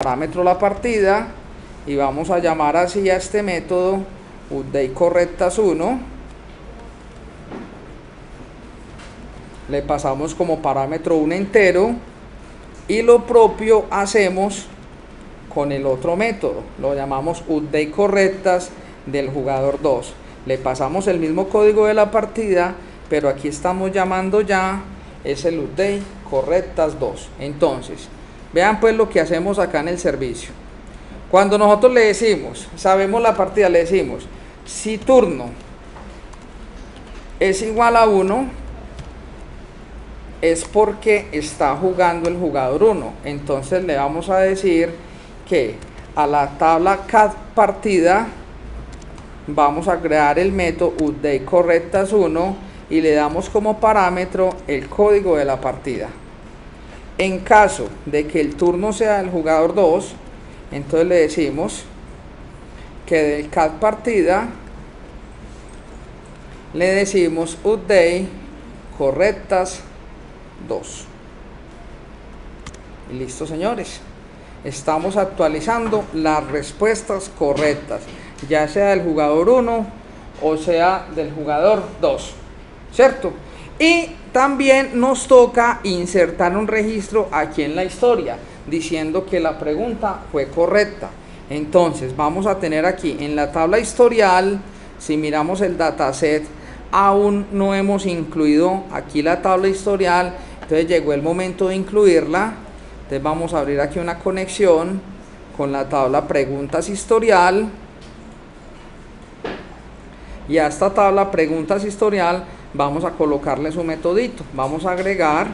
parámetro la partida y vamos a llamar así a este método updateCorrectas1. Le pasamos como parámetro un entero y lo propio hacemos con el otro método, lo llamamos updateCorrectas del jugador 2. Le pasamos el mismo código de la partida, pero aquí estamos llamando ya es el updateCorrectas2. Entonces, vean pues lo que hacemos acá en el servicio. Cuando nosotros le decimos, sabemos la partida, le decimos, si turno es igual a 1, es porque está jugando el jugador 1. Entonces le vamos a decir que a la tabla cat partida vamos a crear el método updateCorrectas1 y le damos como parámetro el código de la partida. En caso de que el turno sea del jugador 2, entonces le decimos que del cat partida le decimos updateCorrectas2. Y listo, señores, estamos actualizando las respuestas correctas, ya sea del jugador 1 o sea del jugador 2, ¿cierto? Y también nos toca insertar un registro aquí en la historia diciendo que la pregunta fue correcta. Entonces vamos a tener aquí en la tabla historial, si miramos el dataset, aún no hemos incluido aquí la tabla historial, entonces llegó el momento de incluirla. Entonces vamos a abrir aquí una conexión con la tabla preguntas historial, y a esta tabla preguntas historial vamos a colocarle su metodito. Vamos a agregar,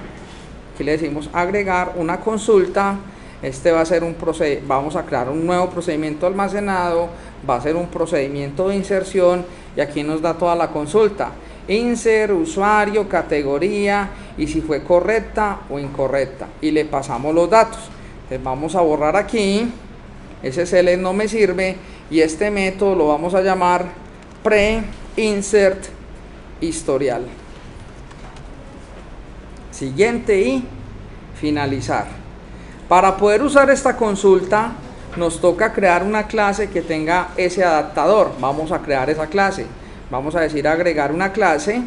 aquí le decimos agregar una consulta. Este va a ser un procedimiento, vamos a crear un nuevo procedimiento almacenado, va a ser un procedimiento de inserción y aquí nos da toda la consulta, insert, usuario, categoría y si fue correcta o incorrecta, y le pasamos los datos. Entonces vamos a borrar aquí, ese select no me sirve y este método lo vamos a llamar pre-insert historial. Siguiente y finalizar. Para poder usar esta consulta nos toca crear una clase que tenga ese adaptador. Vamos a crear esa clase. Vamos a decir agregar una clase.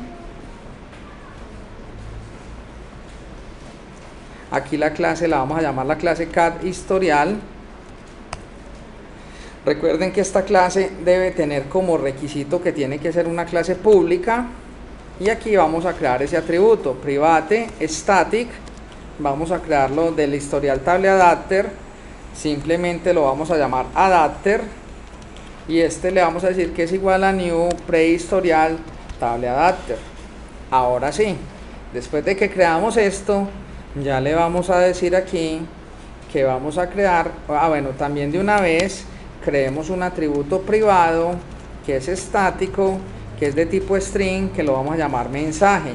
Aquí la clase la vamos a llamar la clase cat historial. Recuerden que esta clase debe tener como requisito que tiene que ser una clase pública. Y aquí vamos a crear ese atributo, private static. Vamos a crearlo del historial table adapter. Simplemente lo vamos a llamar adapter. Y este le vamos a decir que es igual a new prehistorial table adapter. Ahora sí, después de que creamos esto, ya le vamos a decir aquí que vamos a crear, bueno, también de una vez creemos un atributo privado que es estático, que es de tipo string, que lo vamos a llamar mensaje.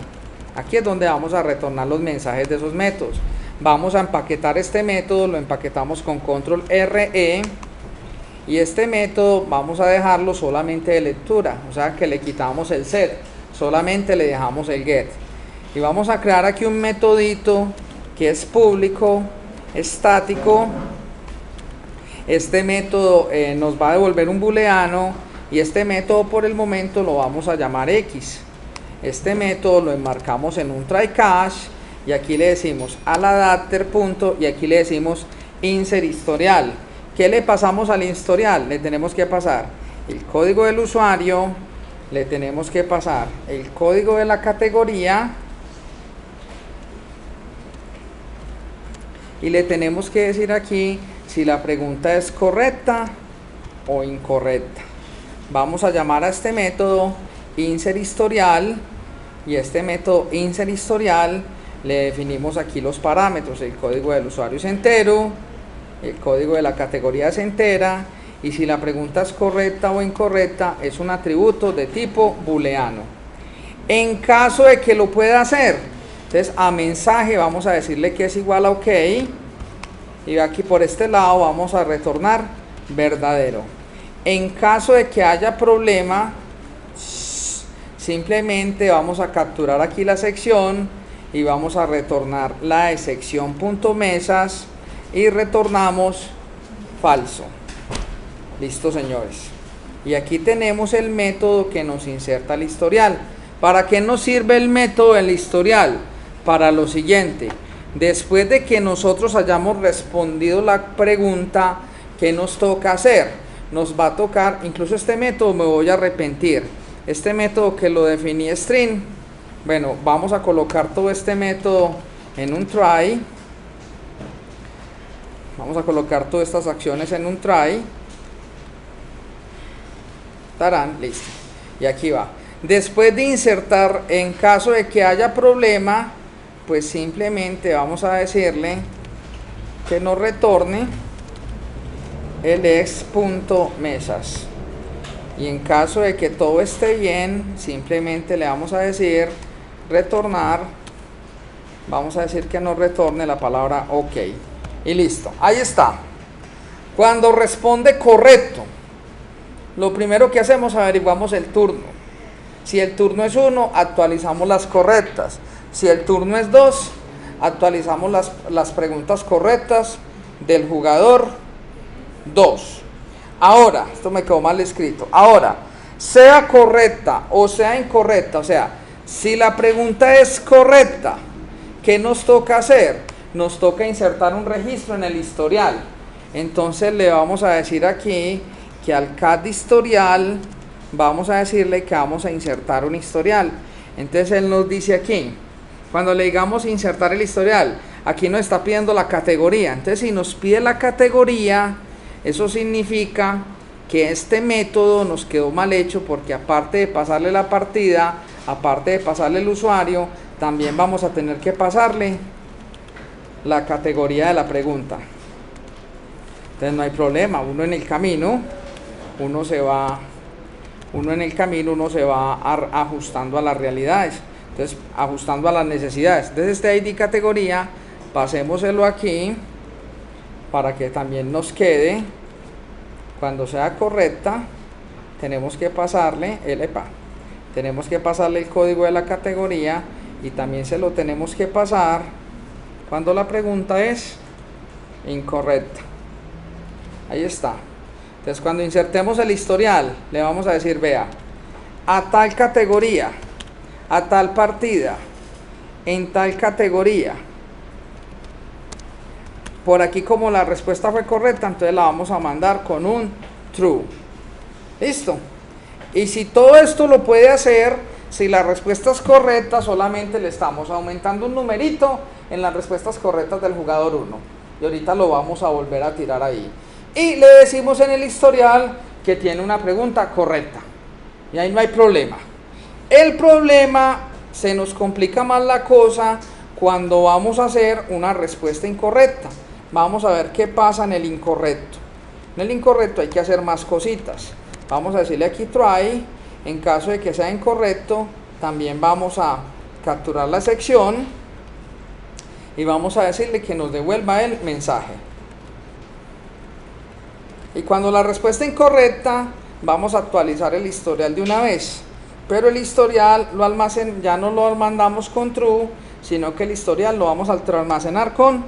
Aquí es donde vamos a retornar los mensajes de esos métodos. Vamos a empaquetar este método, lo empaquetamos con control RE. Y este método vamos a dejarlo solamente de lectura, o sea que le quitamos el set, solamente le dejamos el get. Y vamos a crear aquí un metodito que es público, estático. Este método nos va a devolver un booleano y este método por el momento lo vamos a llamar X. Este método lo enmarcamos en un try catch y aquí le decimos al adapter punto y aquí le decimos insert historial. ¿Qué le pasamos al historial? Le tenemos que pasar el código del usuario, le tenemos que pasar el código de la categoría y le tenemos que decir aquí si la pregunta es correcta o incorrecta. Vamos a llamar a este método insert historial y este método insert historial le definimos aquí los parámetros, el código del usuario es entero, el código de la categoría es entera y si la pregunta es correcta o incorrecta es un atributo de tipo booleano. En caso de que lo pueda hacer, entonces a mensaje vamos a decirle que es igual a OK y aquí por este lado vamos a retornar verdadero. En caso de que haya problema, simplemente vamos a capturar aquí la sección y vamos a retornar la de sección.mesas y retornamos falso. Listo, señores. Y aquí tenemos el método que nos inserta el historial. ¿Para qué nos sirve el método del historial? Para lo siguiente: después de que nosotros hayamos respondido la pregunta, ¿qué nos toca hacer? Nos va a tocar, incluso este método me voy a arrepentir, este método que lo definí string, bueno, vamos a colocar todo este método en un try, vamos a colocar todas estas acciones en un try, tarán, listo, y aquí va. Después de insertar, en caso de que haya problema, pues simplemente vamos a decirle que nos retorne el ex.mesas, y en caso de que todo esté bien, simplemente le vamos a decir retornar, vamos a decir que nos retorne la palabra ok, y listo, ahí está. Cuando responde correcto, lo primero que hacemos, averiguamos el turno. Si el turno es 1, actualizamos las correctas. Si el turno es 2, actualizamos las preguntas correctas del jugador 2. Ahora, esto me quedó mal escrito. Ahora, sea correcta o sea incorrecta, o sea, si la pregunta es correcta, ¿qué nos toca hacer? Nos toca insertar un registro en el historial. Entonces le vamos a decir aquí que al cat historial vamos a decirle que vamos a insertar un historial. Entonces él nos dice aquí, cuando le digamos insertar el historial, aquí nos está pidiendo la categoría. Entonces si nos pide la categoría, eso significa que este método nos quedó mal hecho, porque aparte de pasarle la partida, aparte de pasarle el usuario, también vamos a tener que pasarle la categoría de la pregunta. Entonces no hay problema, uno en el camino se va ajustando a las realidades, entonces ajustando a las necesidades. Entonces este ID categoría, pasémoselo aquí para que también nos quede, cuando sea correcta, tenemos que pasarle el código de la categoría, y también se lo tenemos que pasar cuando la pregunta es incorrecta. Ahí está. Entonces cuando insertemos el historial, le vamos a decir, vea, a tal categoría, a tal partida, en tal categoría. Por aquí, como la respuesta fue correcta, entonces la vamos a mandar con un true. Listo. Y si todo esto lo puede hacer, si la respuesta es correcta, solamente le estamos aumentando un numerito en las respuestas correctas del jugador 1. Y ahorita lo vamos a volver a tirar ahí. Y le decimos en el historial que tiene una pregunta correcta. Y ahí no hay problema. El problema, se nos complica más la cosa cuando vamos a hacer una respuesta incorrecta. Vamos a ver qué pasa en el incorrecto. En el incorrecto hay que hacer más cositas. Vamos a decirle aquí try. En caso de que sea incorrecto, también vamos a capturar la sección y vamos a decirle que nos devuelva el mensaje. Y cuando la respuesta es incorrecta, vamos a actualizar el historial de una vez, pero el historial ya no lo mandamos con true, sino que el historial lo vamos a almacenar con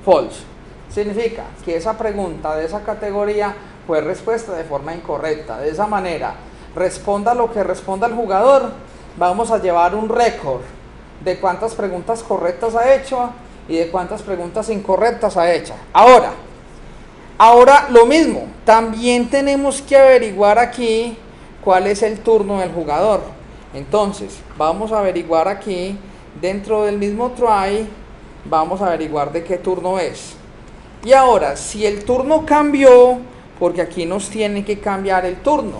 false. Significa que esa pregunta de esa categoría fue respuesta de forma incorrecta. De esa manera, responda lo que responda el jugador, vamos a llevar un récord de cuántas preguntas correctas ha hecho y de cuántas preguntas incorrectas ha hecho. Ahora lo mismo, también tenemos que averiguar aquí cuál es el turno del jugador. Entonces vamos a averiguar aquí, dentro del mismo try, vamos a averiguar de qué turno es. Y ahora, si el turno cambió, porque aquí nos tiene que cambiar el turno,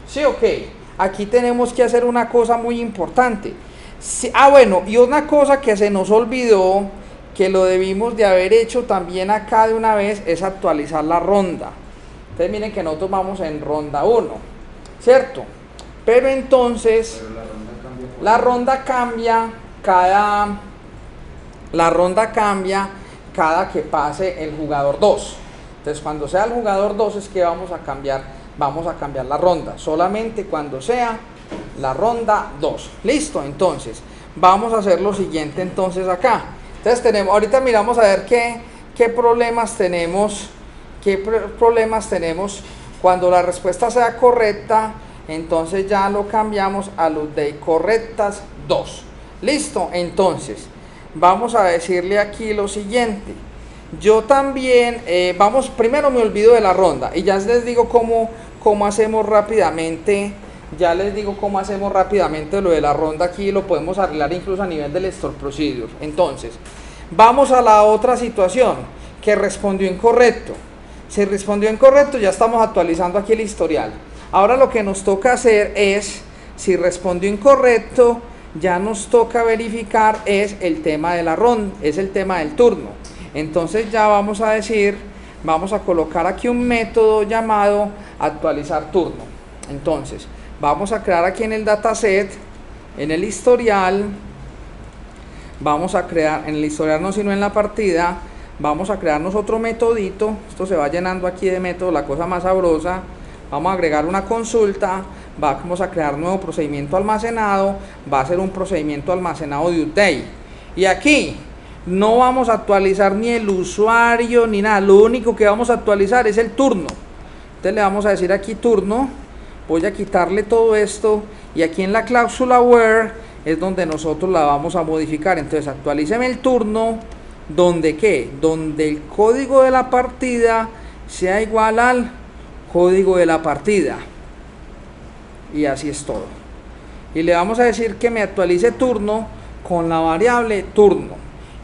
¿sí o qué? Aquí tenemos que hacer una cosa muy importante. Bueno, y una cosa que se nos olvidó, que lo debimos de haber hecho también acá de una vez, es actualizar la ronda. Entonces miren que nosotros vamos en ronda 1, ¿cierto? Pero entonces la ronda cambia cada que pase el jugador 2. Entonces cuando sea el jugador 2 es que vamos a cambiar la ronda, solamente cuando sea la ronda 2. Listo, entonces vamos a hacer lo siguiente entonces acá. Entonces ahorita miramos a ver qué problemas tenemos ¿qué problemas tenemos? Cuando la respuesta sea correcta, entonces ya lo cambiamos a update correctas 2. Listo, entonces vamos a decirle aquí lo siguiente. Yo también, primero me olvido de la ronda y ya les digo cómo hacemos rápidamente. Ya les digo cómo hacemos rápidamente lo de la ronda. Aquí lo podemos arreglar incluso a nivel del store procedure. Entonces, vamos a la otra situación, que respondió incorrecto. Si respondió incorrecto, ya estamos actualizando aquí el historial. Ahora lo que nos toca hacer es, si respondió incorrecto, ya nos toca verificar es el tema de la ronda, es el tema del turno. Entonces ya vamos a decir, vamos a colocar aquí un método llamado actualizar turno. Entonces, vamos a crear aquí en el dataset, en el historial, vamos a crear, en el historial no sino en la partida, vamos a crearnos otro metodito. Esto se va llenando aquí de método, la cosa más sabrosa. Vamos a agregar una consulta, vamos a crear nuevo procedimiento almacenado, va a ser un procedimiento almacenado de update. Y aquí no vamos a actualizar ni el usuario ni nada, lo único que vamos a actualizar es el turno. Entonces le vamos a decir aquí turno, voy a quitarle todo esto y aquí en la cláusula where es donde nosotros la vamos a modificar. Entonces actualíceme el turno, donde ¿qué? Donde el código de la partida sea igual al código de la partida. Y así es todo. Y le vamos a decir que me actualice turno con la variable turno.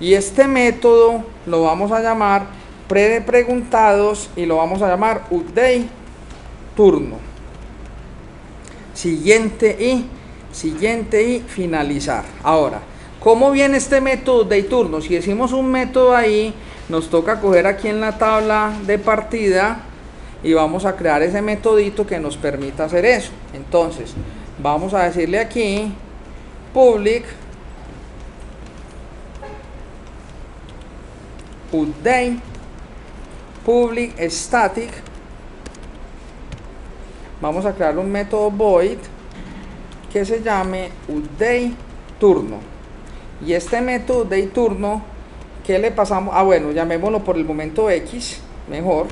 Y este método lo vamos a llamar preguntados y lo vamos a llamar update turno. Siguiente y finalizar. Ahora, ¿cómo viene este método de turno? Si decimos un método ahí, nos toca coger aquí en la tabla de partida y vamos a crear ese metodito que nos permita hacer eso. Entonces, vamos a decirle aquí public update public static. Vamos a crear un método void que se llame update turno. Y este método de turno, ¿qué le pasamos? Bueno, llamémoslo por el momento X, mejor,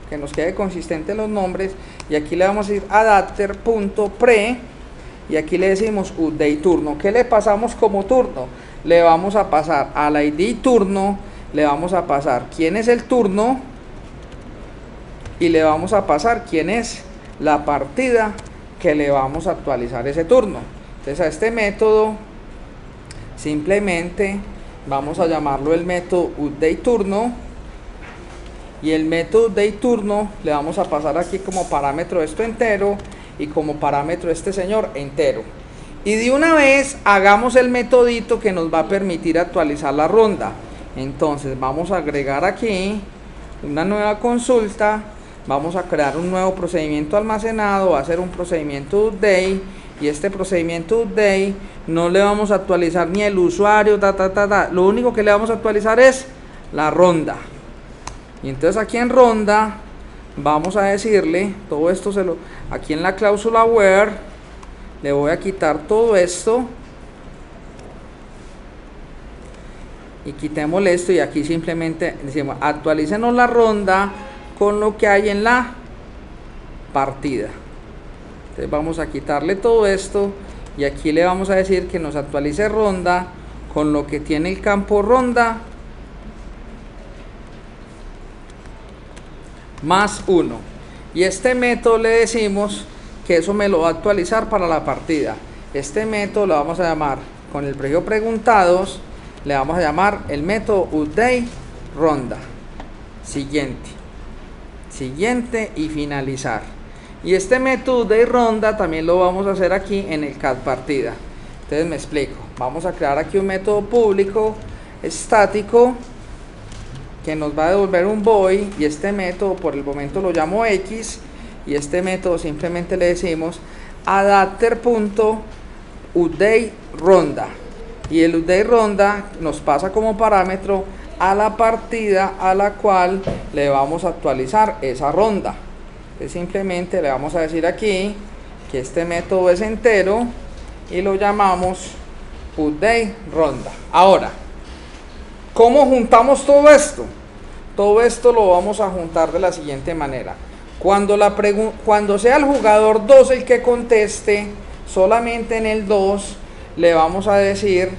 que nos quede consistente los nombres. Y aquí le vamos a decir adapter.pre y aquí le decimos update turno. ¿Qué le pasamos como turno? Le vamos a pasar al ID turno, le vamos a pasar quién es el turno y le vamos a pasar quién es la partida que le vamos a actualizar ese turno. Entonces a este método simplemente vamos a llamarlo el método update turno y el método update turno le vamos a pasar aquí como parámetro esto entero y como parámetro este señor entero. Y de una vez hagamos el metodito que nos va a permitir actualizar la ronda. Entonces vamos a agregar aquí una nueva consulta, vamos a crear un nuevo procedimiento almacenado, va a ser un procedimiento update y este procedimiento update no le vamos a actualizar ni el usuario, lo único que le vamos a actualizar es la ronda. Y entonces aquí en ronda vamos a decirle todo esto, aquí en la cláusula where le voy a quitar todo esto y quitémosle esto y aquí simplemente decimos actualícenos la ronda con lo que hay en la partida. Entonces vamos a quitarle todo esto y aquí le vamos a decir que nos actualice ronda con lo que tiene el campo ronda más 1 y este método le decimos que eso me lo va a actualizar para la partida. Este método lo vamos a llamar con el prefijo preguntados, le vamos a llamar el método update ronda. Siguiente y finalizar. Y este método de ronda también lo vamos a hacer aquí en el cat partida. Entonces me explico. Vamos a crear aquí un método público estático que nos va a devolver un void y este método por el momento lo llamo X y este método simplemente le decimos adapter.update ronda y el update ronda nos pasa como parámetro a la partida a la cual le vamos a actualizar esa ronda. Entonces simplemente le vamos a decir aquí que este método es entero y lo llamamos update ronda. Ahora, ¿cómo juntamos todo esto? Todo esto lo vamos a juntar de la siguiente manera. Cuando sea el jugador 2 el que conteste, solamente en el 2 le vamos a decir